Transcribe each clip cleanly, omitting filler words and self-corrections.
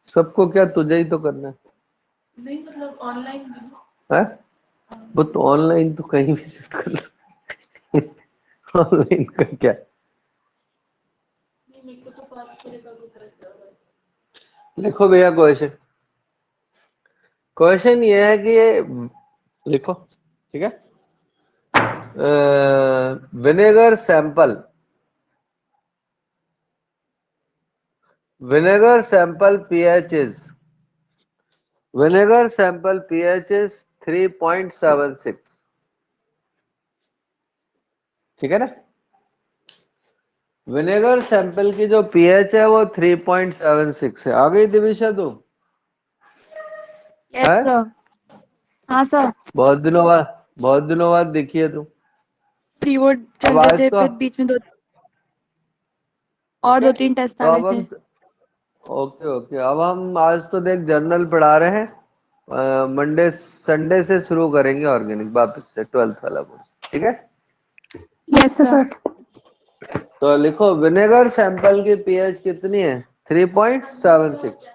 सबको क्या, तुझे ही तो करना नहीं मतलब ऑनलाइन है? वो तो ऑनलाइन तो कहीं भी शिफ्ट कर लो। ऑनलाइन का क्या? नहीं, मेरे को तो पास करेगा तो लिखो भैया क्वेश्चन। क्वेश्चन ये है कि ये लिखो, ठीक है। Vinegar sample, vinegar sample pH is, vinegar sample pH is 3.76, ठीक है ना। विनेगर सैंपल की जो पीएच है वो 3.76 है। आ गई दिविशा तू? यस है? सर। हाँ सर। बहुत दिनों बाद दिखी है तू। प्री बोर्ड अब चल रहे आज थे, तो फिर बीच में ओके, दो तीन टेस्ट तो आ अब गए हम थे। ओके ओके अब हम आज तो देख जर्नल पढ़ा रहे हैं। मंडे संडे से शुरू करेंगे ऑर्गेनिक वापस से 12th वाला कोर्स, ठीक है। Yes sir. तो लिखो विनेगर सैंपल की पीएच कितनी है? 3.76।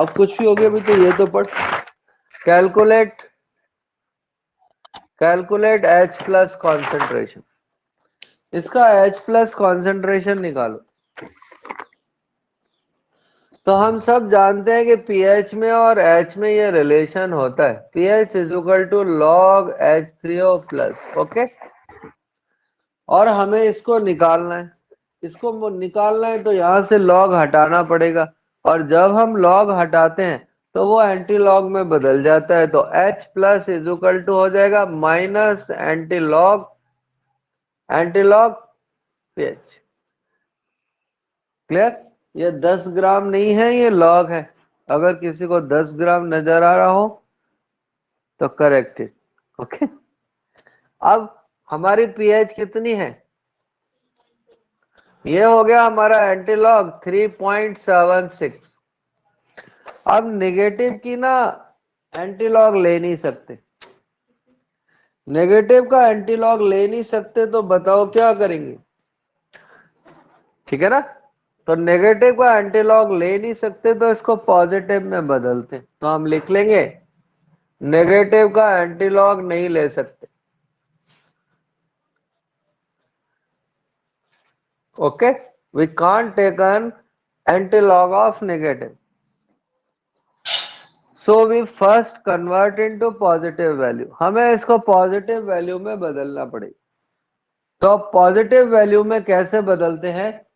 अब कुछ भी हो गया, अभी तो ये तो पढ़। Calculate calculate H plus concentration. इसका H प्लस कॉन्सेंट्रेशन निकालो। तो हम सब जानते हैं कि पीएच में और H में ये रिलेशन होता है, pH is equal to log H3O plus. Okay, और हमें इसको निकालना है। इसको निकालना है तो यहां से log हटाना पड़ेगा, और जब हम log हटाते हैं तो वो एंटी लॉग में बदल जाता है। तो H plus is equal to हो जाएगा minus anti log pH. Clear? ये 10 ग्राम नहीं है, ये लॉग है। अगर किसी को 10 ग्राम नजर आ रहा हो तो करेक्ट है। ओके, अब हमारी पीएच कितनी है? ये हो गया हमारा एंटीलॉग 3.76। अब नेगेटिव की ना एंटीलॉग ले नहीं सकते, नेगेटिव का एंटीलॉग ले नहीं सकते, तो बताओ क्या करेंगे? ठीक है ना, तो नेगेटिव का एंटीलॉग ले नहीं सकते तो इसको पॉजिटिव में बदलते, तो हम लिख लेंगे नेगेटिव का एंटीलॉग नहीं ले सकते। Okay, we can't take an antilog of negative, so we first convert into positive value. हमें इसको पॉजिटिव वैल्यू में बदलना पड़ेगा। तो पॉजिटिव वैल्यू में कैसे बदलते हैं?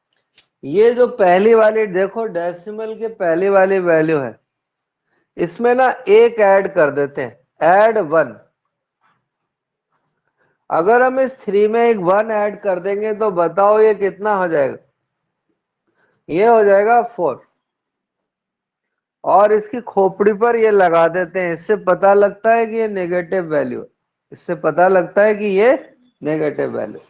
ये जो पहली वाली देखो, डेसिमल के पहली वाली वैल्यू है, इसमें ना एक ऐड कर देते हैं, ऐड 1। अगर हम इस 3 में एक 1 ऐड कर देंगे तो बताओ ये कितना हो जाएगा? ये हो जाएगा 4। और इसकी खोपड़ी पर ये लगा देते हैं, इससे पता लगता है कि ये नेगेटिव वैल्यू है, इससे पता लगता है कि ये नेगेटिव वैल्यू।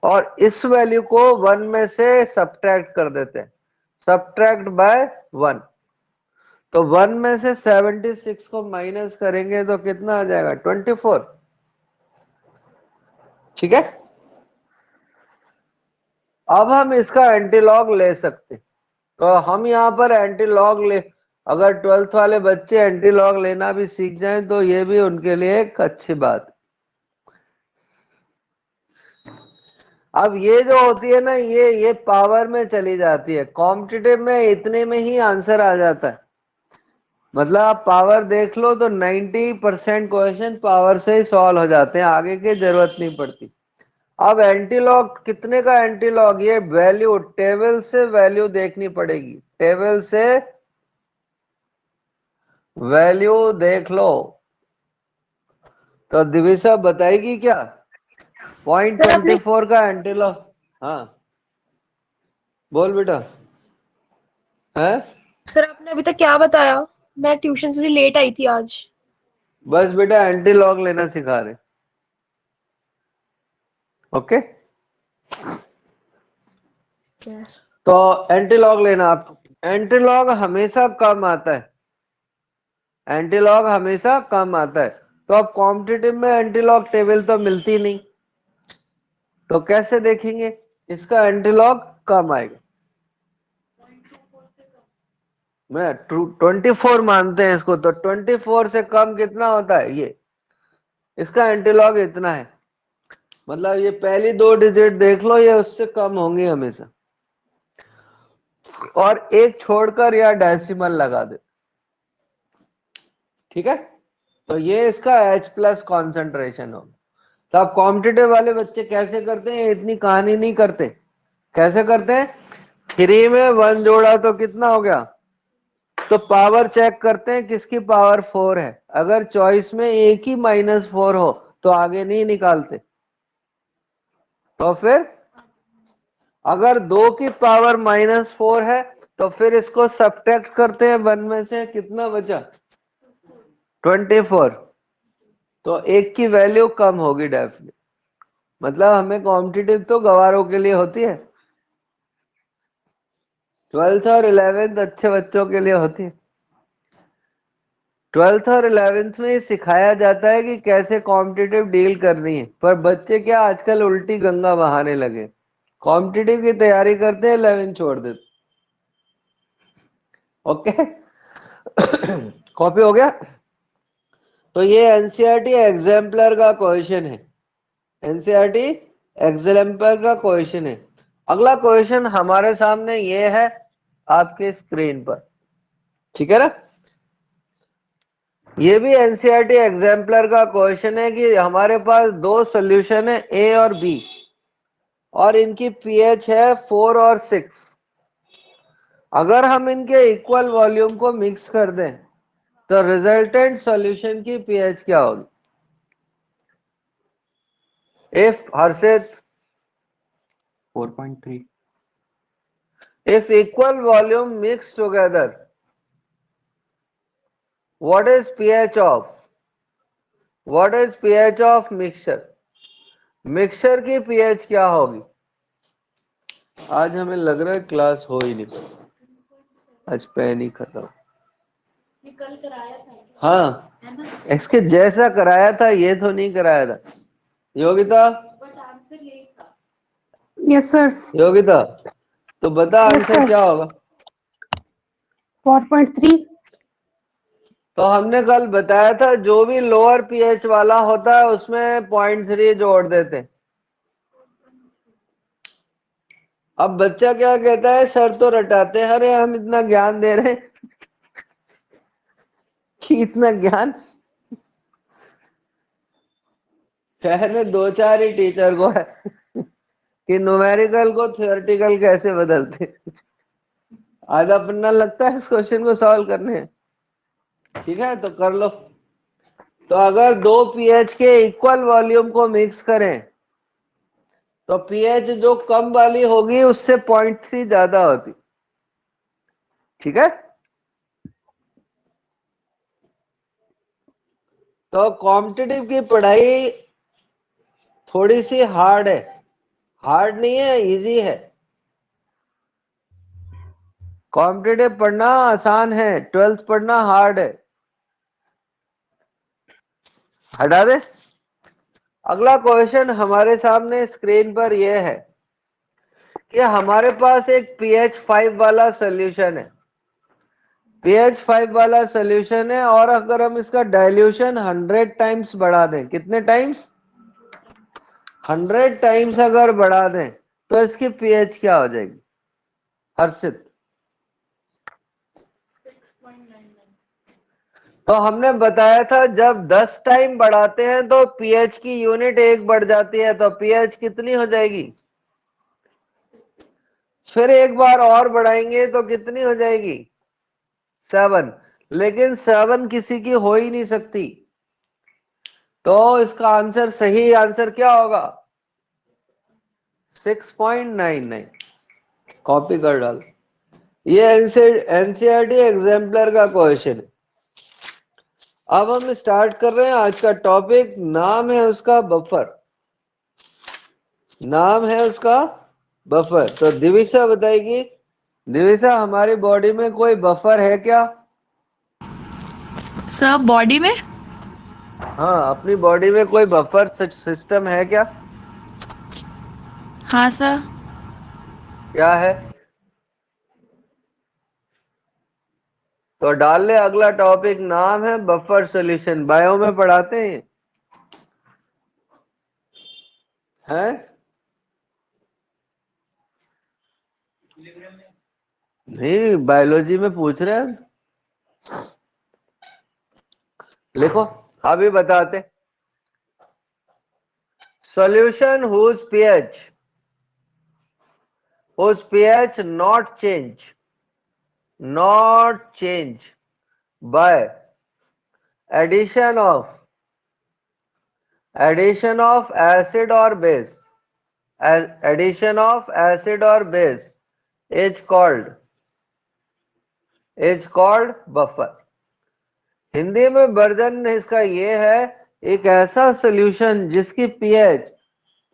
और इस वैल्यू को 1 में से सब्ट्रैक्ट कर देते हैं, सब्ट्रैक्ट बाय 1। तो 1 में से 76 को माइनस करेंगे तो कितना आ जाएगा? 24। ठीक है, अब हम इसका एंटीलॉग ले सकते, तो हम यहां पर एंटीलॉग ले, अगर 12th वाले बच्चे एंटीलॉग लेना भी सीख जाएं तो ये भी उनके लिए एक अच्छी बात। अब ये जो होती है ना, ये पावर में चली जाती है, कॉम्पिटिटिव में इतने में ही आंसर आ जाता है। मतलब आप पावर देख लो तो 90% क्वेश्चन पावर से ही सॉल्व हो जाते हैं, आगे की जरूरत नहीं पड़ती। अब एंटीलॉग कितने का एंटीलॉग? ये वैल्यू टेबल से वैल्यू देखनी पड़ेगी, टेबल से वैल्यू देख लो। तो दिविशा बताएगी क्या? सर आपने 0.24 का एंटीलॉग। हाँ बोल बेटा। है? सर आपने अभी तक क्या बताया? मैं ट्यूशन से लेट आई थी आज। बस बेटा एंटीलॉग लेना सिखा रहे। ओके, तो एंटीलॉग लेना आप। एंटीलॉग हमेशा कम आता है, एंटीलॉग हमेशा कम आता है। तो अब कॉम्पिटिटिव में एंटीलॉग टेबल तो मिलती नहीं, तो कैसे देखेंगे? इसका एंटीलॉग कम आएगा। मैं 24 मानते हैं इसको, तो 24 से कम कितना होता है, ये इसका एंटीलॉग इतना है, मतलब ये पहली 2 डिजिट देख लो, ये उससे कम होंगी हमेशा, और एक छोड़कर या डेसिमल लगा दे, ठीक है। तो ये इसका H प्लस कॉन्सेंट्रेशन हो। तो आप कॉम्पिटिटिव वाले बच्चे कैसे करते हैं, इतनी कहानी नहीं करते। कैसे करते हैं, 3 में 1 जोड़ा तो कितना हो गया, तो पावर चेक करते हैं किसकी पावर 4 है, अगर चॉइस में एक ही -4 हो तो आगे नहीं निकालते। तो फिर अगर 2 की पावर -4 है तो फिर इसको सब्ट्रैक्ट करते हैं 1 में से, कितना बचा 24, तो एक की वैल्यू कम होगी डेफिनेट। मतलब हमें कॉम्पिटिटिव तो गवारों के लिए होती है, 12th और 11th अच्छे बच्चों के लिए होती है। 12th और 11th में सिखाया जाता है कि कैसे कॉम्पिटिटिव डील करनी है, पर बच्चे क्या आजकल उल्टी गंगा बहाने लगे, कॉम्पिटिटिव की तैयारी करते हैं 11th छोड़ देते। ओके कॉपी हो गया। तो ये एनसीईआरटी एग्जाम्पलर का क्वेश्चन है, एनसीईआरटी एग्जाम्पलर का क्वेश्चन है। अगला क्वेश्चन हमारे सामने ये है आपके स्क्रीन पर, ठीक है ना। ये भी एनसीईआरटी एग्जाम्पलर का क्वेश्चन है कि हमारे पास 2 सॉल्यूशन है ए और बी, और इनकी पीएच है 4 और 6। अगर हम इनके इक्वल वॉल्यूम को मिक्स कर दें तो रिजल्टेंट सॉल्यूशन की पीएच क्या होगी। If Harshit 4.3. if equal volume mixed together, what is pH of mixture, mixture की पीएच क्या होगी। आज हमें लग रहा है क्लास हो ही नहीं, आज पेन ही खत्म। ये कल कराया था हाँ, है ना, इसके जैसा कराया था, ये तो नहीं कराया था। योगिता, बट आंसर यही था। Yes sir. योगिता तो बता Yes, आंसर sir. क्या होगा। 4.3. तो हमने कल बताया था जो भी लोअर पीएच वाला होता है उसमें 0.3 जोड़ देते। अब बच्चा क्या कहता है, सर तो रटाते हैं, अरे हम इतना ज्ञान दे रहे हैं कि इतना ज्ञान शहर में 2-4 ही टीचर को है कि न्यूमेरिकल को थ्योरेटिकल कैसे बदलते। आधा पन्ना लगता है इस क्वेश्चन को सॉल्व करने, ठीक है तो कर लो। तो अगर 2 पीएच के इक्वल वॉल्यूम को मिक्स करें तो पीएच जो कम वाली होगी उससे 0.3 ज्यादा होती, ठीक है। तो कॉम्पिटिटिव की पढ़ाई थोड़ी सी हार्ड है, हार्ड नहीं है, इजी है। कॉम्पिटिटिव पढ़ना आसान है, 12th पढ़ना हार्ड है। हटा दे। अगला क्वेश्चन हमारे सामने स्क्रीन पर यह है कि हमारे पास एक pH 5 वाला सॉल्यूशन है, pH 5 वाला सॉल्यूशन है, और अगर हम इसका डाइल्यूशन 100 टाइम्स बढ़ा दें, कितने टाइम्स 100 टाइम्स अगर बढ़ा दें तो इसकी pH क्या हो जाएगी हर्षित। 6.99। तो हमने बताया था जब 10 टाइम बढ़ाते हैं तो पीएच की यूनिट 1 बढ़ जाती है, तो पीएच कितनी हो जाएगी, फिर एक बार और बढ़ाएंगे तो कितनी हो जाएगी 7, लेकिन 7 किसी की हो ही नहीं सकती। तो इसका आंसर, सही आंसर क्या होगा 6.99। कॉपी कर डाल। ये एनसीईआरटी एग्जाम्पलर का क्वेश्चन है। अब हम स्टार्ट कर रहे हैं आज का टॉपिक, नाम है उसका बफर, नाम है उसका बफर। तो दिविशा बताएगी, दिविशा हमारी बॉडी में कोई बफर है क्या। सर बॉडी में? हाँ, अपनी बॉडी में कोई बफर सिस्टम है क्या। हाँ सर। क्या है। तो डाल ले, अगला टॉपिक नाम है बफर सॉल्यूशन। बायो में पढ़ाते हैं हैं? नहीं, बायोलॉजी में पूछ रहे हैं। लिखो, अभी बताते। Solution whose pH not change by addition of acid or base, addition of acid or base is called buffer. Hindi में वर्जन इसका ये है, एक ऐसा सॉल्यूशन जिसकी पीएच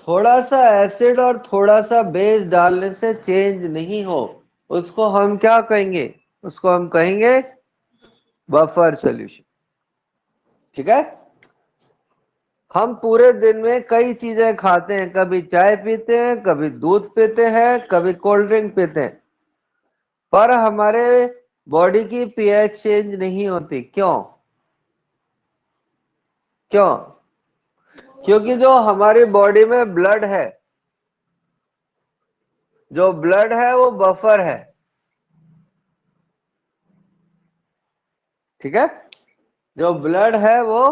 थोड़ा सा एसिड और थोड़ा सा बेस डालने से चेंज नहीं हो, उसको हम क्या कहेंगे? उसको हम कहेंगे बफर सॉल्यूशन। ठीक है? हम पूरे दिन में कई चीजें खाते हैं, कभी चाय पीते हैं, कभी दूध पीते हैं, कभी कोल्ड ड्रिंक पीते हैं, पर हमारे बॉडी की पीएच चेंज नहीं होती। क्यों? क्योंकि जो हमारी बॉडी में ब्लड है, वो बफर है। ठीक है? जो ब्लड है वो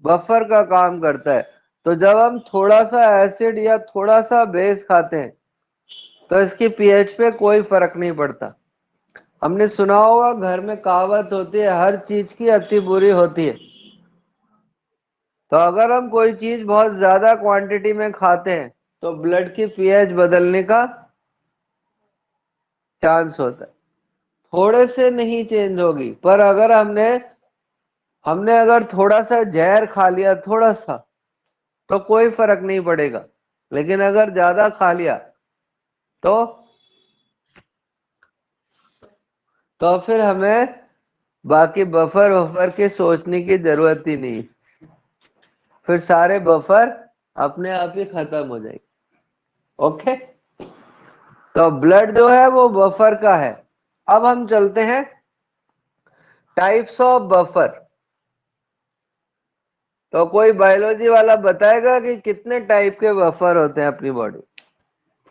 बफर का काम करता है। तो जब हम थोड़ा सा एसिड या थोड़ा सा बेस खाते हैं तो इसकी पीएच पे कोई फर्क नहीं पड़ता। हमने सुना होगा, घर में कहावत होती है, हर चीज की अति बुरी होती है। तो अगर हम कोई चीज बहुत ज्यादा क्वांटिटी में खाते हैं तो ब्लड की पीएच बदलने का चांस होता है। थोड़े से नहीं चेंज होगी, पर अगर हमने अगर थोड़ा सा जहर खा लिया, थोड़ा सा, तो कोई फर्क नहीं पड़ेगा। लेकिन अगर ज्यादा खा लिया तो फिर हमें बाकी बफर की सोचने की जरूरत ही नहीं, फिर सारे बफर अपने आप ही खत्म हो जाएंगे। ओके? तो ब्लड जो है वो बफर का है। अब हम चलते हैं टाइप्स ऑफ बफर। तो कोई बायोलॉजी वाला बताएगा कि कितने टाइप के बफर होते हैं अपनी बॉडी?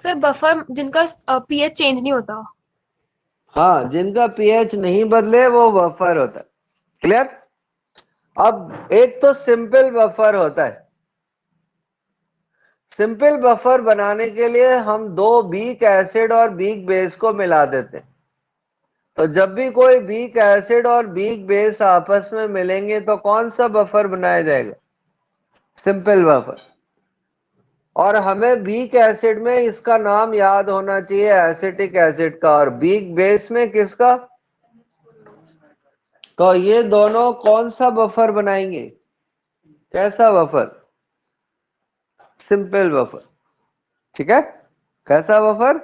सर बफर जिनका पीएच चेंज नहीं होता। हाँ, जिनका पीएच नहीं बदले वो बफर होता है। क्लियर? अब एक तो सिंपल बफर होता है। सिंपल बफर बनाने के लिए हम दो वीक एसिड और वीक बेस को मिला देते हैं। तो जब भी कोई वीक एसिड और वीक बेस आपस में मिलेंगे तो कौन सा बफर बनाया जाएगा? Simple buffer. और हमें वीक एसिड में इसका नाम याद होना चाहिए, एसिटिक एसिड का, और वीक बेस में किसका? तो ये दोनों कौन सा बफर बनाएंगे? कैसा बफर? Simple buffer. ठीक है? कैसा बफर?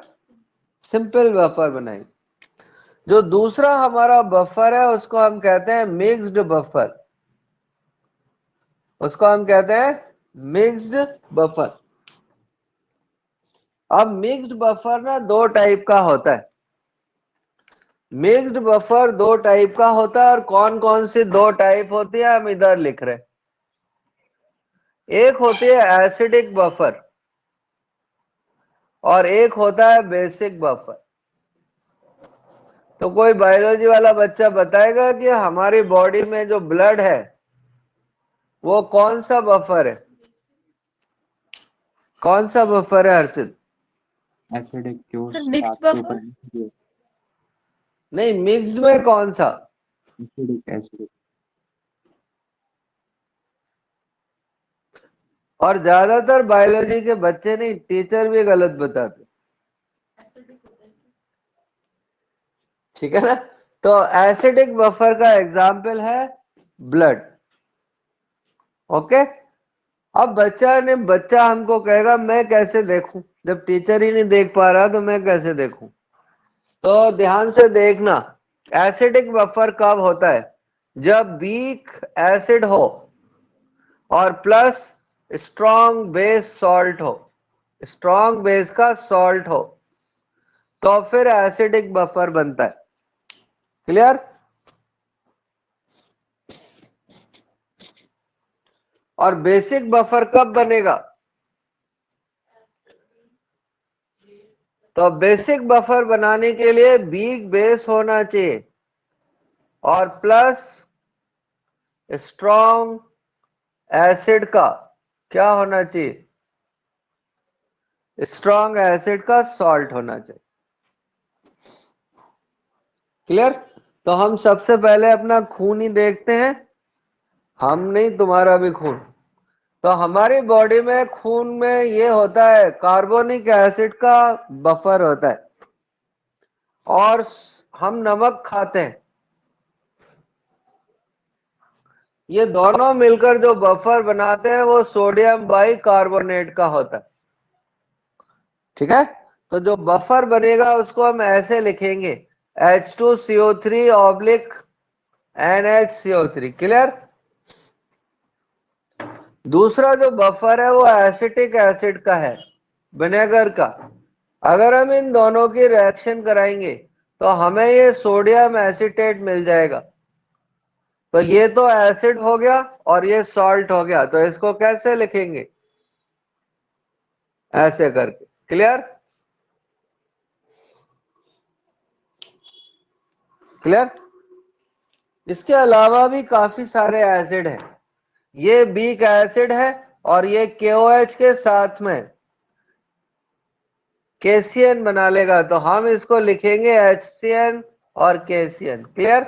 सिंपल बफर बनाएंगे। जो दूसरा हमारा बफर है उसको हम कहते हैं मिक्स्ड बफर। उसको हम कहते हैं मिक्स्ड बफर। अब मिक्स्ड बफर ना दो टाइप का होता है। मिक्स्ड बफर दो टाइप का होता है, और कौन कौन सी दो टाइप होती है हम इधर लिख रहे हैं। एक होती है एसिडिक बफर और एक होता है बेसिक बफर। तो कोई बायोलॉजी वाला बच्चा बताएगा कि हमारी बॉडी में जो ब्लड है वो कौन सा बफर है? कौन सा बफर है हर्षित? एसिडिक जो सर मिक्स सात के बफर। ऊपर नहीं, मिक्स्ड में कौन सा? एसिडिक एसिडिक और ज्यादातर बायोलॉजी के बच्चे नहीं, टीचर भी गलत बताते। ठीक है ना? तो एसिडिक बफर का एग्जाम्पल है ब्लड। ओके? अब बच्चा हमको कहेगा मैं कैसे देखूं, जब टीचर ही नहीं देख पा रहा तो मैं कैसे देखूं? तो ध्यान से देखना, एसिडिक बफर कब होता है? जब वीक एसिड हो और प्लस स्ट्रॉन्ग बेस सॉल्ट हो, स्ट्रॉन्ग बेस का सॉल्ट हो, तो फिर एसिडिक बफर बनता है। क्लियर? और बेसिक बफर कब बनेगा? तो बेसिक बफर बनाने के लिए वीक बेस होना चाहिए और प्लस स्ट्रॉन्ग एसिड का क्या होना चाहिए? स्ट्रॉन्ग एसिड का सॉल्ट होना चाहिए। क्लियर? तो हम सबसे पहले अपना खून ही देखते हैं, हम नहीं, तुम्हारा भी खून। तो हमारी बॉडी में खून में ये होता है, कार्बोनिक एसिड का बफर होता है और हम नमक खाते हैं, ये दोनों मिलकर जो बफर बनाते हैं वो सोडियम बाइकार्बोनेट का होता है। ठीक है? तो जो बफर बनेगा उसको हम ऐसे लिखेंगे, H2CO3 ऑब्लिक NHCO3। क्लियर? दूसरा जो बफर है वो एसिटिक एसिड का है, विनेगर का। अगर हम इन दोनों की रिएक्शन कराएंगे तो हमें ये सोडियम एसीटेट मिल जाएगा। तो ये तो एसिड हो गया और ये सॉल्ट हो गया, तो इसको कैसे लिखेंगे? ऐसे करके। क्लियर? क्लियर? इसके अलावा भी काफी सारे एसिड हैं। ये वीक एसिड है और ये KOH के साथ में KCN बना लेगा, तो हम इसको लिखेंगे HCN और KCN। क्लियर?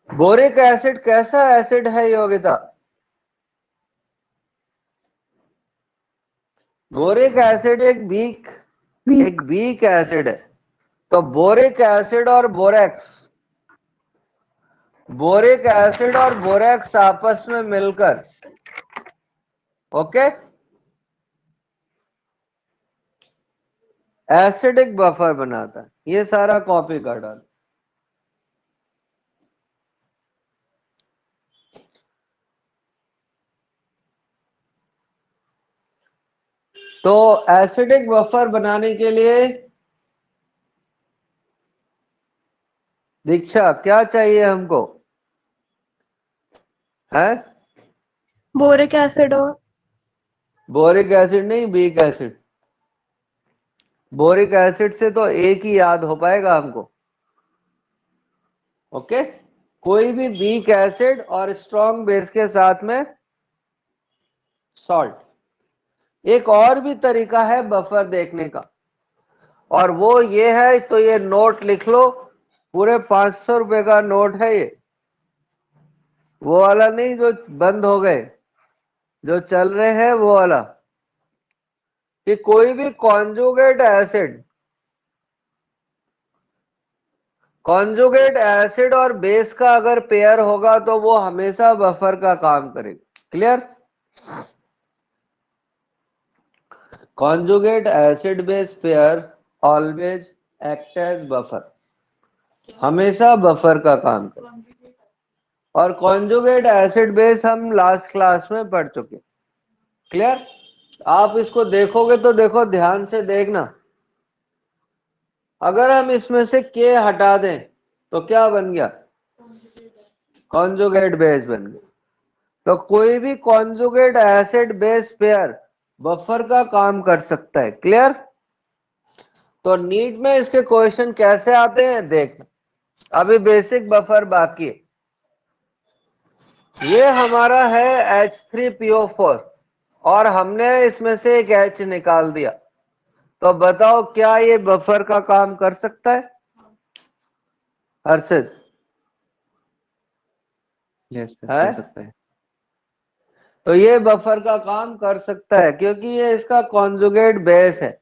बोरिक एसिड कैसा एसिड है योगिता? बोरिक एसिड एक वीक एसिड है। तो बोरिक एसिड और बोरेक्स आपस में मिलकर ओके एसिडिक बफर बनाता है। ये सारा कॉपी कर डाल। तो एसिडिक बफर बनाने के लिए दीक्षा क्या चाहिए हमको? है बोरिक एसिड और बोरिक एसिड नहीं, वीक एसिड। बोरिक एसिड से तो एक ही याद हो पाएगा हमको। ओके, कोई भी वीक एसिड और स्ट्रॉन्ग बेस के साथ में सॉल्ट। एक और भी तरीका है बफर देखने का, और वो ये है, तो ये नोट लिख लो, पूरे 500 रुपए का नोट है ये, वो वाला नहीं जो बंद हो गए, जो चल रहे हैं वो वाला, कि कोई भी कॉन्जुगेट एसिड और बेस का अगर पेयर होगा तो वो हमेशा बफर का काम करेगा। Clear? Conjugate acid base pair always act as buffer, हमेशा बफर का काम करे। और कॉन्जुगेट एसिड बेस हम लास्ट क्लास में पढ़ चुके। क्लियर? आप इसको देखोगे तो देखो, ध्यान से देखना। अगर हम इसमें से के हटा दें तो क्या बन गया? कॉन्जुगेट बेस बन गया। तो कोई भी conjugate acid base pair buffer का काम कर सकता है। क्लियर? तो नीट में इसके क्वेश्चन कैसे आते हैं देख, अभी बेसिक बफर बाकी है। ये हमारा है H3PO4 और हमने इसमें से एक H निकाल दिया, तो बताओ क्या ये बफर का काम कर सकता है? हर्षित? यस सर, है? कर सकता है। तो ये बफर का काम कर सकता है क्योंकि ये इसका कॉन्जुगेट बेस है।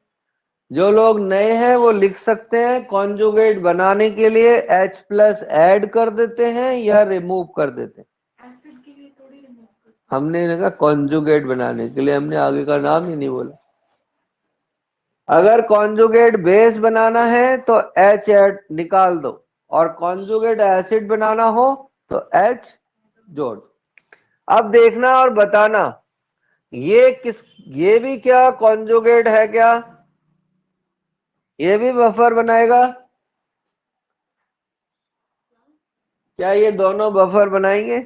जो लोग नए हैं वो लिख सकते हैं, कॉन्जुगेट बनाने के लिए H+ ऐड कर देते हैं या रिमूव कर देते हैं। एसिड के लिए थोड़ी रिमूव कर। हमने लगा कॉन्जुगेट बनाने के लिए, हमने आगे का नाम ही नहीं बोला। अगर कॉन्जुगेट बेस बनाना है तो H ऐड निकाल दो, और कॉन्जुगेट एसिड बनाना हो तो H जोड़। अब देखना और बताना, ये भी क्या कॉन्जुगेट है क्या? ये भी बफर बनाएगा क्या? ये दोनों बफर बनाएंगे?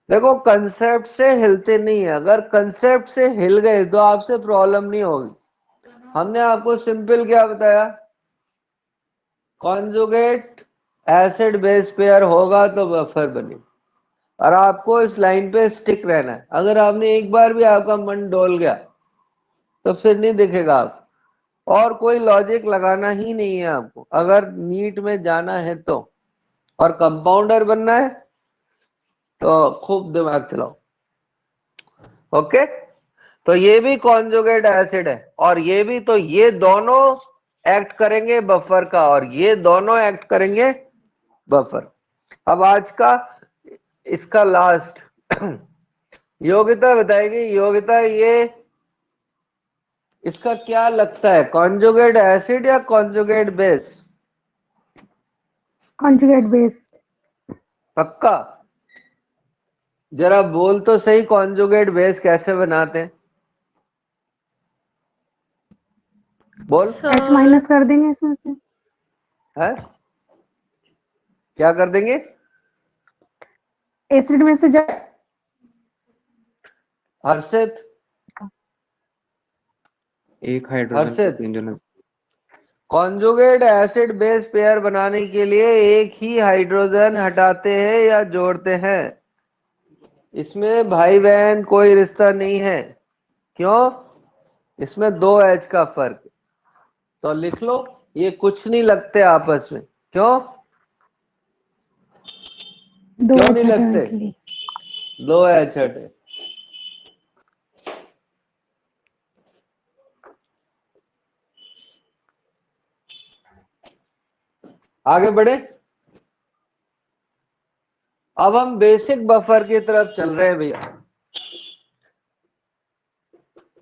देखो कंसेप्ट से हिलते नहीं है, अगर कंसेप्ट से हिल गए तो आपसे प्रॉब्लम नहीं होगी। हमने आपको सिंपल क्या बताया, कॉन्जुगेट एसिड बेस पेयर होगा तो बफर बने, और आपको इस लाइन पे स्टिक रहना है। अगर आपने एक बार भी आपका मन डोल गया तो फिर नहीं दिखेगा आप, और कोई लॉजिक लगाना ही नहीं है आपको अगर नीट में जाना है तो, और कंपाउंडर बनना है तो खूब दिमाग चलाओ। ओके, तो ये भी कॉन्जुगेट एसिड है, और ये भी, तो ये दोनों एक्ट करेंगे बफर का, और ये दोनों एक्ट करेंगे बफर। अब आज का इसका लास्ट योग्यता बताएगी। योग्यता ये, इसका क्या लगता है, कॉन्जुगेट एसिड या कॉन्जुगेट बेस? Conjugate base. पक्का? जरा बोल तो सही, कॉन्जुगेट बेस कैसे बनाते हैं, बोल। H माइनस कर देंगे इसमें से। है क्या कर देंगे? एसिड में से हर्षित, एक हाइड्रोजन को हर्षित, 3 जन। कॉन्जुगेट एसिड बेस पेयर बनाने के लिए एक ही हाइड्रोजन हटाते हैं या जोड़ते हैं? इसमें भाई बहन कोई रिश्ता नहीं है। क्यों? इसमें 2 H का फर्क है। तो लिख लो, ये कुछ नहीं लगते आपस में। क्यों? दो क्यों H नहीं हटे हैं लगते? इसलिए। 2 H हटे। आगे बढ़े। अब हम बेसिक बफर की तरफ चल रहे हैं भैया।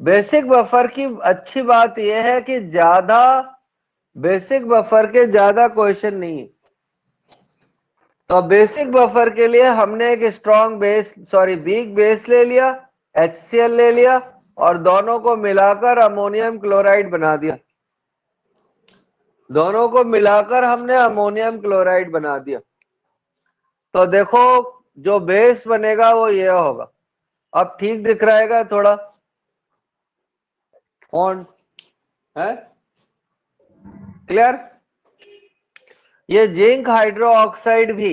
बेसिक बफर की अच्छी बात यह है कि ज्यादा, बेसिक बफर के ज्यादा क्वेश्चन नहीं है। तो बेसिक बफर के लिए हमने एक strong base, sorry weak base ले लिया, HCl ले लिया, और दोनों को मिलाकर अमोनियम क्लोराइड बना दिया। दोनों को मिलाकर हमने अमोनियम क्लोराइड बना दिया। तो देखो जो बेस बनेगा वो ये होगा। अब ठीक दिख रहेगा थोड़ा फॉन्ट है, क्लियर? ये जिंक हाइड्रो ऑक्साइड भी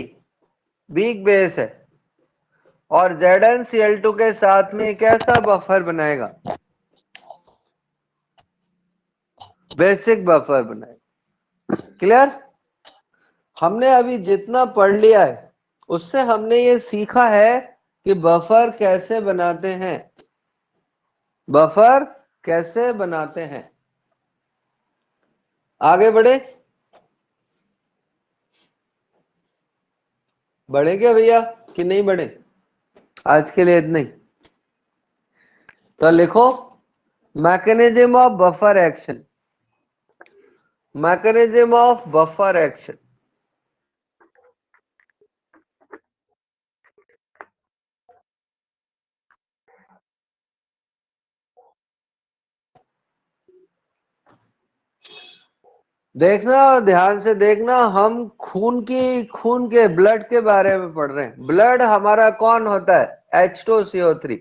वीक बेस है, और ZnCl2 के साथ में कैसा बफर बनाएगा? बेसिक बफर बनाएगा। क्लियर? हमने अभी जितना पढ़ लिया है उससे हमने ये सीखा है कि बफर कैसे बनाते हैं, बफर कैसे बनाते हैं। आगे बढ़े, बढ़े क्या भैया कि नहीं बढ़े? आज के लिए इतना ही। तो लिखो, mechanism of buffer action, mechanism of buffer action. देखना, ध्यान से देखना, हम खून के ब्लड के बारे में पढ़ रहे हैं। ब्लड हमारा कौन होता है? H2CO3।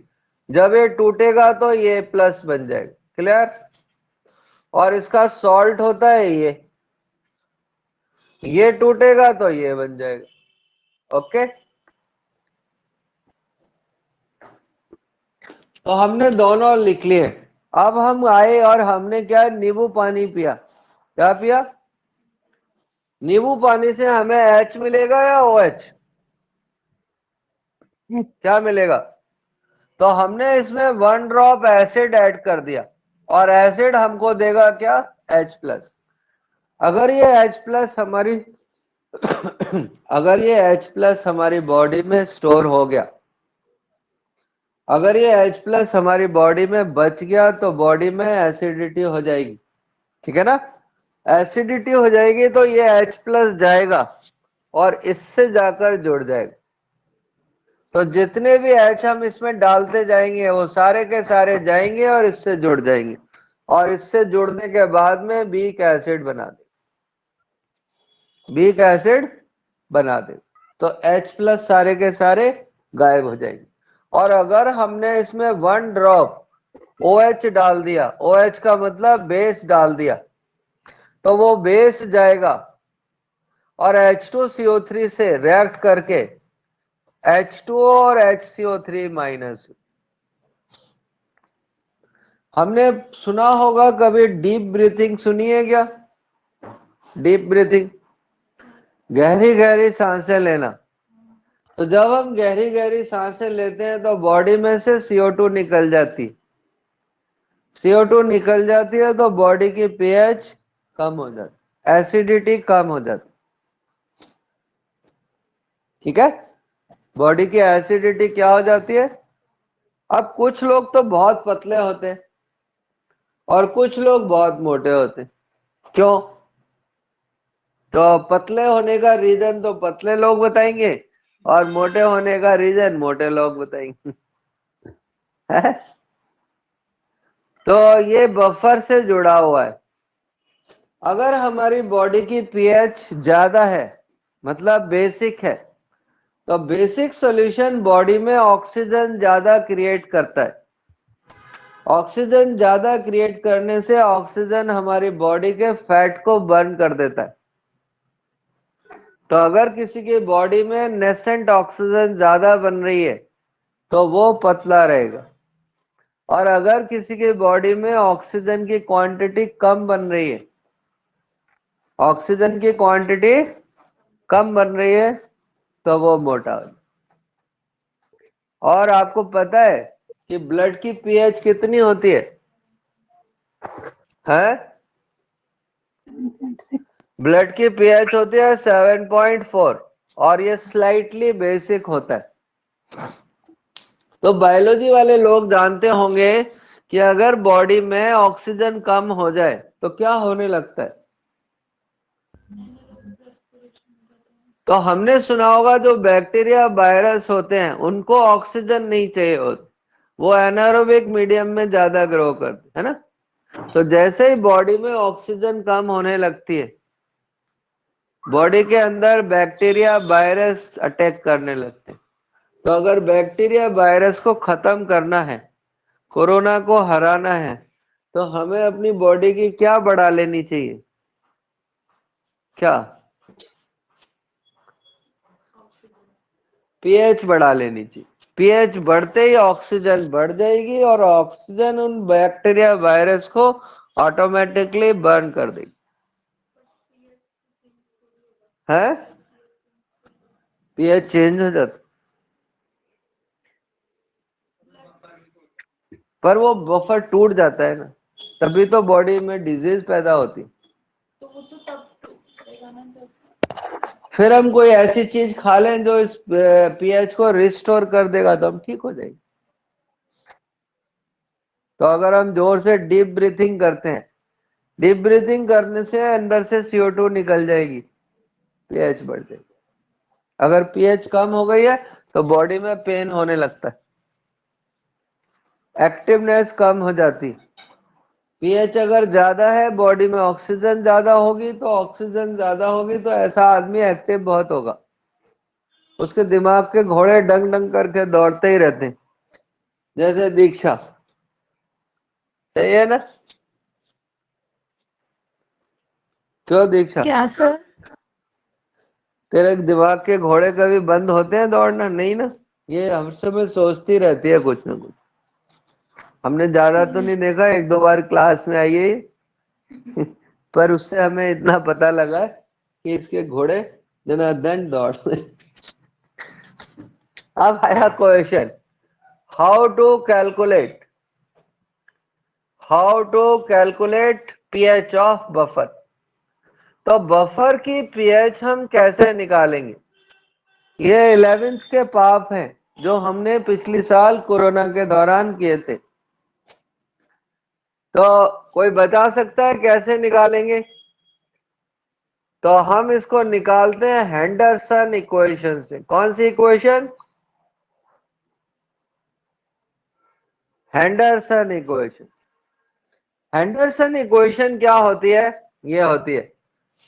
जब ये टूटेगा तो ये प्लस बन जाएगा। क्लियर? और इसका सॉल्ट होता है ये टूटेगा तो ये बन जाएगा। ओके, तो हमने दोनों लिख लिए। अब हम आए और हमने क्या, नींबू पानी पिया। क्या पिया? नींबू पानी से हमें H मिलेगा या OH? क्या मिलेगा? तो हमने इसमें 1 ड्रॉप एसिड ऐड कर दिया, और एसिड हमको देगा क्या? H+। अगर ये H+ हमारी अगर ये H+ हमारी बॉडी में स्टोर हो गया, अगर ये H+ हमारी बॉडी में बच गया तो बॉडी में एसिडिटी हो जाएगी। ठीक है ना? एसिडिटी हो जाएगी तो ये H+ जाएगा और इससे जाकर जुड़ जाएगा। तो जितने भी H हम इसमें डालते जाएंगे वो सारे के सारे जाएंगे और इससे जुड़ जाएंगे, और इससे जुड़ने के बाद में वीक एसिड बना दे, वीक एसिड बना दे। तो H+ सारे के सारे गायब हो जाएंगे। और अगर हमने इसमें 1 ड्रॉप OH डाल दिया, OH का मतलब बेस डाल दिया, तो वो बेस जाएगा और H2CO3 से रिएक्ट करके H2O और HCO3 माइनस। हमने सुना होगा कभी डीप ब्रीथिंग, सुनी है क्या? डीप ब्रीथिंग, गहरी गहरी सांसें लेना। तो जब हम गहरी गहरी सांसें लेते हैं तो बॉडी में से CO2 निकल जाती, CO2 निकल जाती है तो बॉडी की pH कम हो जाती, एसिडिटी कम हो जाती। ठीक है, बॉडी की एसिडिटी क्या हो जाती है? अब कुछ लोग तो बहुत पतले होते हैं और कुछ लोग बहुत मोटे होते हैं। क्यों? तो पतले होने का रीजन तो पतले लोग बताएंगे और मोटे होने का रीजन मोटे लोग बताएंगे। है? तो ये बफर से जुड़ा हुआ है। अगर हमारी बॉडी की pH ज्यादा है, मतलब बेसिक है, तो बेसिक सॉल्यूशन बॉडी में ऑक्सीजन ज्यादा क्रिएट करता है। ऑक्सीजन ज्यादा क्रिएट करने से ऑक्सीजन हमारी बॉडी के फैट को बर्न कर देता है। तो अगर किसी की बॉडी में नेसेंट ऑक्सीजन ज्यादा बन रही है तो वो पतला रहेगा, और अगर किसी की बॉडी में ऑक्सीजन की क्वांटिटी कम बन रही है, ऑक्सीजन की क्वांटिटी कम बन रही है, तो वो मोटा हो। और आपको पता है कि ब्लड की pH कितनी होती है? हैं? ब्लड की pH होती है 7.4 और ये स्लाइटली बेसिक होता है। तो बायोलॉजी वाले लोग जानते होंगे कि अगर बॉडी में ऑक्सीजन कम हो जाए तो क्या होने लगता है। तो हमने सुना होगा जो बैक्टीरिया वायरस होते हैं उनको ऑक्सीजन नहीं चाहिए होती, वो एनारोबिक मीडियम में ज्यादा ग्रो करते है ना। तो जैसे ही बॉडी में ऑक्सीजन कम होने लगती है, बॉडी के अंदर बैक्टीरिया वायरस अटैक करने लगते हैं। तो अगर बैक्टीरिया वायरस को खत्म करना है, कोरोना को हराना है, तो हमें अपनी बॉडी की क्या बढ़ा लेनी चाहिए? क्या? pH बढ़ा लेनी चाहिए। pH बढ़ते ही ऑक्सीजन बढ़ जाएगी और ऑक्सीजन उन बैक्टीरिया वायरस को ऑटोमेटिकली बर्न कर देगी। है? pH चेंज हो जाता, पर वो बफर टूट जाता है ना, तभी तो बॉडी में डिजीज पैदा होती। तो वो तो तब करेगा ना जब फिर हम कोई ऐसी चीज खा लें जो इस pH को रिस्टोर कर देगा तो हम ठीक हो जाएंगे। तो अगर हम जोर से डीप ब्रीथिंग करते हैं, डीप ब्रीथिंग करने से अंदर से CO2 निकल जाएगी, pH बढ़ जाएगी। अगर pH कम हो गई है तो बॉडी में पेन होने लगता है, एक्टिवनेस कम हो जाती। pH अगर ज्यादा है, बॉडी में ऑक्सीजन ज्यादा होगी, तो ऑक्सीजन ज्यादा होगी तो ऐसा आदमी एक्टिव बहुत होगा, उसके दिमाग के घोड़े डंग डंग करके दौड़ते ही रहते हैं, जैसे दीक्षा। सही है ना? क्यों दीक्षा, क्या सर? तेरे दिमाग के घोड़े कभी बंद होते हैं दौड़ना? नहीं ना, ये हम समय सोचती रहती है कुछ ना कुछ। हमने ज्यादा तो नहीं देखा, 1-2 बार क्लास में आई है पर उससे हमें इतना पता लगा कि इसके घोड़े धनाधन दौड़ रहे। अब आया question, how to calculate pH of buffer. तो बफर की pH हम कैसे निकालेंगे? ये 11th के पाप हैं जो हमने पिछली साल कोरोना के दौरान किए थे। तो कोई बता सकता है कैसे निकालेंगे? तो हम इसको निकालते हैं हेंडरसन इक्वेशन से। कौन सी equation? Henderson equation. Henderson equation क्या होती है? ये होती है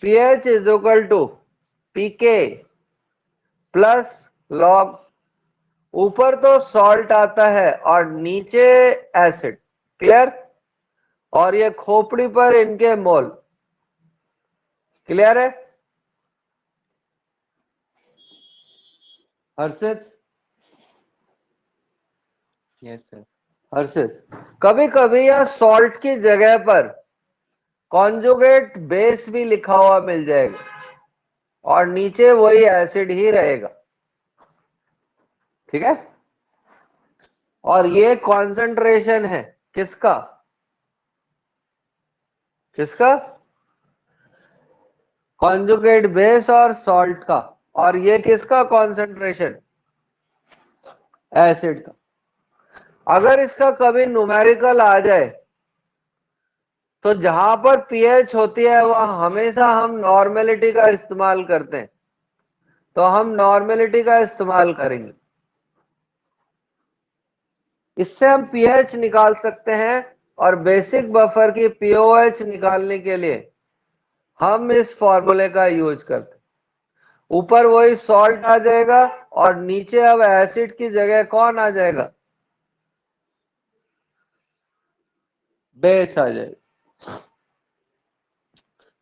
pH is equal to pK plus log ऊपर तो सॉल्ट आता है और नीचे एसिड। क्लियर? और ये खोपड़ी पर इनके मोल। क्लियर है? हर्षित? Yes sir. हर्षित, कभी कभी यह सॉल्ट की जगह पर कॉन्जुगेट बेस भी लिखा हुआ मिल जाएगा और नीचे वही एसिड ही रहेगा। ठीक है? और ये कॉन्सेंट्रेशन है किसका? किसका? कॉन्जुगेट बेस और सॉल्ट का। और ये किसका कॉन्सेंट्रेशन? एसिड का। अगर इसका कभी न्यूमेरिकल आ जाए तो जहां पर पीएच होती है वह हमेशा हम नॉर्मेलिटी का इस्तेमाल करते हैं, तो हम नॉर्मेलिटी का इस्तेमाल करेंगे। इससे हम पीएच निकाल सकते हैं और बेसिक बफर की पीओएच निकालने के लिए हम इस फॉर्मूले का यूज करते हैं। ऊपर वही सॉल्ट आ जाएगा और नीचे अब एसिड की जगह कौन आ जाएगा? बेस आ जाएगा।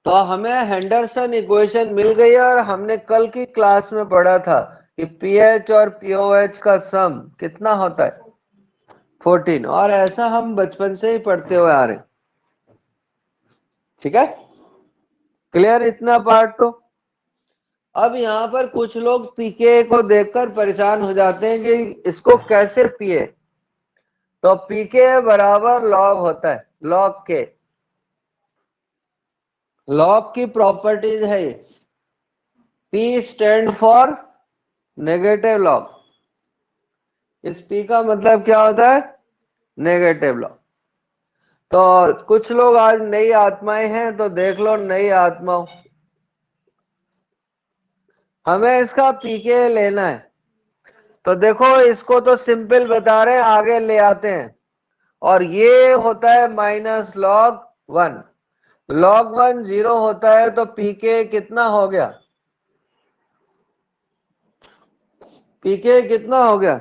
तो हमें हेंडरसन इक्वेशन मिल गई है और हमने कल की क्लास में पढ़ा था कि पीएच और पीओएच का सम कितना होता है? 14। और ऐसा हम बचपन से ही पढ़ते हुए आ रहे हैं। ठीक है? क्लियर इतना पार्ट? तो अब यहां पर कुछ लोग पीके को देखकर परेशान हो जाते हैं कि इसको कैसे पिए। तो पीके बराबर लॉग होता है, लॉग के। लॉग की प्रॉपर्टीज है ये। P stand for negative log. इस पी का मतलब क्या होता है? Negative log. तो कुछ लोग आज नई आत्माएं हैं, तो देख लो नई आत्माओं, हमें इसका पीके लेना है। तो देखो इसको तो सिंपल बता रहे हैं, आगे ले आते हैं। और ये होता है -log 1। log 1 0 होता है तो पीके कितना हो गया? पीके कितना हो गया?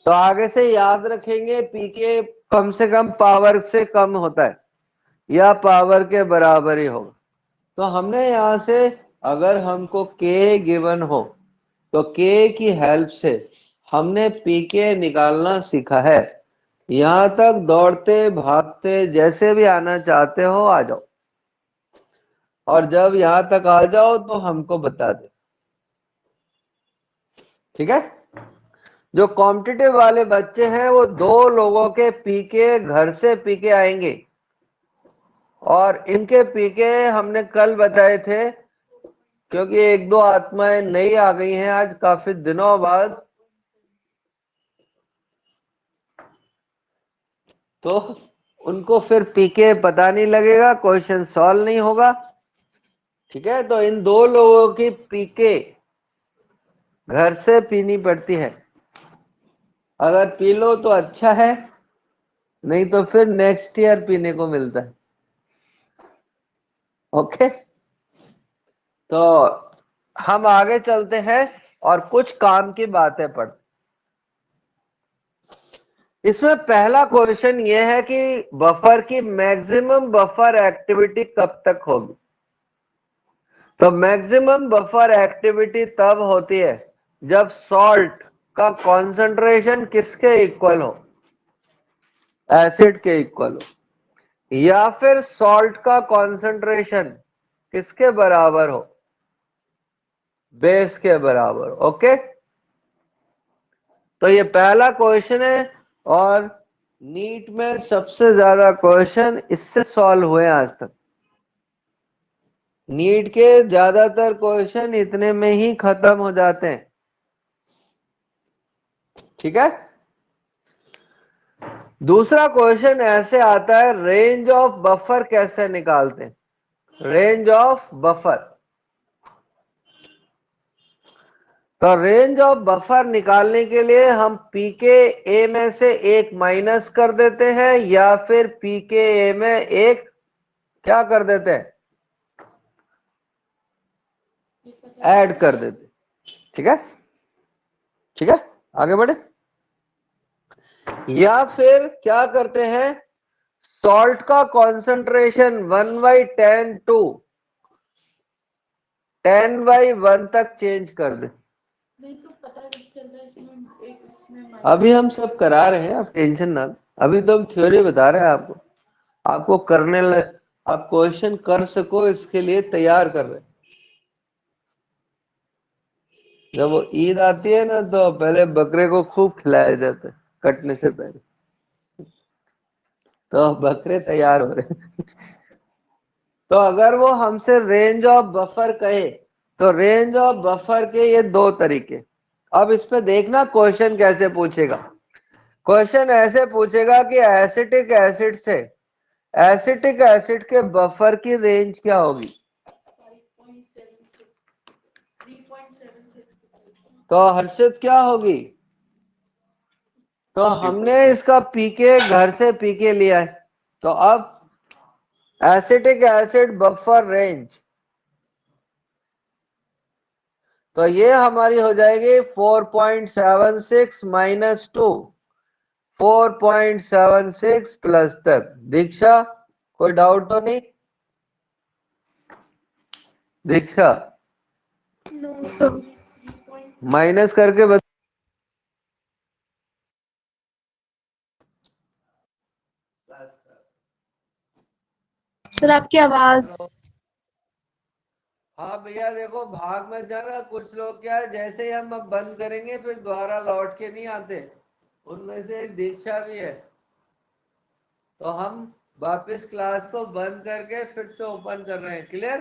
तो आगे से याद रखेंगे पीके कम से कम पावर से कम होता है या पावर के बराबर ही होगा। तो हमने यहां से अगर हमको के गिवन हो तो के की हेल्प से हमने पीके निकालना सीखा है। यहां तक दौड़ते भागते जैसे भी आना चाहते हो आ जाओ, और जब यहां तक आ जाओ तो हमको बता दे। ठीक है? जो कॉम्पिटिटिव वाले बच्चे हैं वो 2 लोगों के पीके घर से पीके आएंगे, और इनके पीके हमने कल बताए थे क्योंकि 1-2 आत्माएं नई आ गई हैं आज काफी दिनों बाद, तो उनको फिर पीके पता नहीं लगेगा, क्वेश्चन सॉल्व नहीं होगा। ठीक है? तो इन 2 लोगों की पीके घर से पीनी पड़ती है। अगर पी लो तो अच्छा है, नहीं तो फिर नेक्स्ट ईयर पीने को मिलता है। ओके? तो हम आगे चलते हैं और कुछ काम की बातें पढ़ते। इसमें पहला क्वेश्चन ये है कि बफर की मैक्सिमम बफर एक्टिविटी कब तक होगी? तो मैक्सिमम बफर एक्टिविटी तब होती है जब सॉल्ट का कॉन्सेंट्रेशन किसके इक्वल हो? एसिड के इक्वल हो, या फिर सॉल्ट का कॉन्सेंट्रेशन किसके बराबर हो? बेस के बराबर। ओके? तो ये पहला क्वेश्चन है और नीट में सबसे ज्यादा क्वेश्चन इससे सॉल्व हुए आज तक। नीट के ज्यादातर क्वेश्चन इतने में ही खत्म हो जाते हैं। ठीक है? दूसरा क्वेश्चन ऐसे आता है, रेंज ऑफ बफर कैसे निकालते हैं? Range of buffer. तो रेंज ऑफ बफर निकालने के लिए हम पीके ए में से एक माइनस कर देते हैं या फिर पीके ए में एक क्या कर देते हैं? ऐड कर देते। ठीक है? ठीक है? आगे बढ़े। या फिर क्या करते हैं, सॉल्ट का कॉन्सेंट्रेशन 1/10 टू 10/1 तक चेंज कर दे। नहीं तो पता नहीं चल रहा है इसमें एक इसमें अभी हम सब करा रहे हैं, आप टेंशन ना लो। अभी तो हम थ्योरी बता रहे हैं आपको, आपको करने लग, आप क्वेश्चन कर सको इसके लिए तैयार कर रहे हैं। जब वो ईद आती है ना तो पहले बकरे को खूब खिलाया जाता है कटने से पहले, तो बकरे तैयार हो रहे हैं। तो अगर वो हमसे रेंज ऑफ बफर कहे तो रेंज ऑफ बफर के ये दो तरीके। अब इस पे देखना क्वेश्चन कैसे पूछेगा। क्वेश्चन ऐसे पूछेगा कि एसिटिक एसिड से एसिटिक एसिड के बफर की रेंज क्या होगी। 5.76 3.76 तो हर्षित क्या होगी, तो हमने इसका पीके घर से पीके लिया है, तो अब एसिटिक एसिड बफर रेंज, तो ये हमारी हो जाएगी 4.76 माइनस 2 4.76 प्लस तक। दीक्षा कोई डाउट तो नहीं? दीक्षा नो सर। माइनस करके बता। सर आपकी आवाज। हाँ भैया देखो, भाग मत जाना। कुछ लोग क्या है, जैसे ही हम अब बंद करेंगे फिर दोबारा लौट के नहीं आते, उनमें से एक दीक्षा भी है। तो हम वापस क्लास को बंद करके फिर से ओपन कर रहे हैं। क्लियर?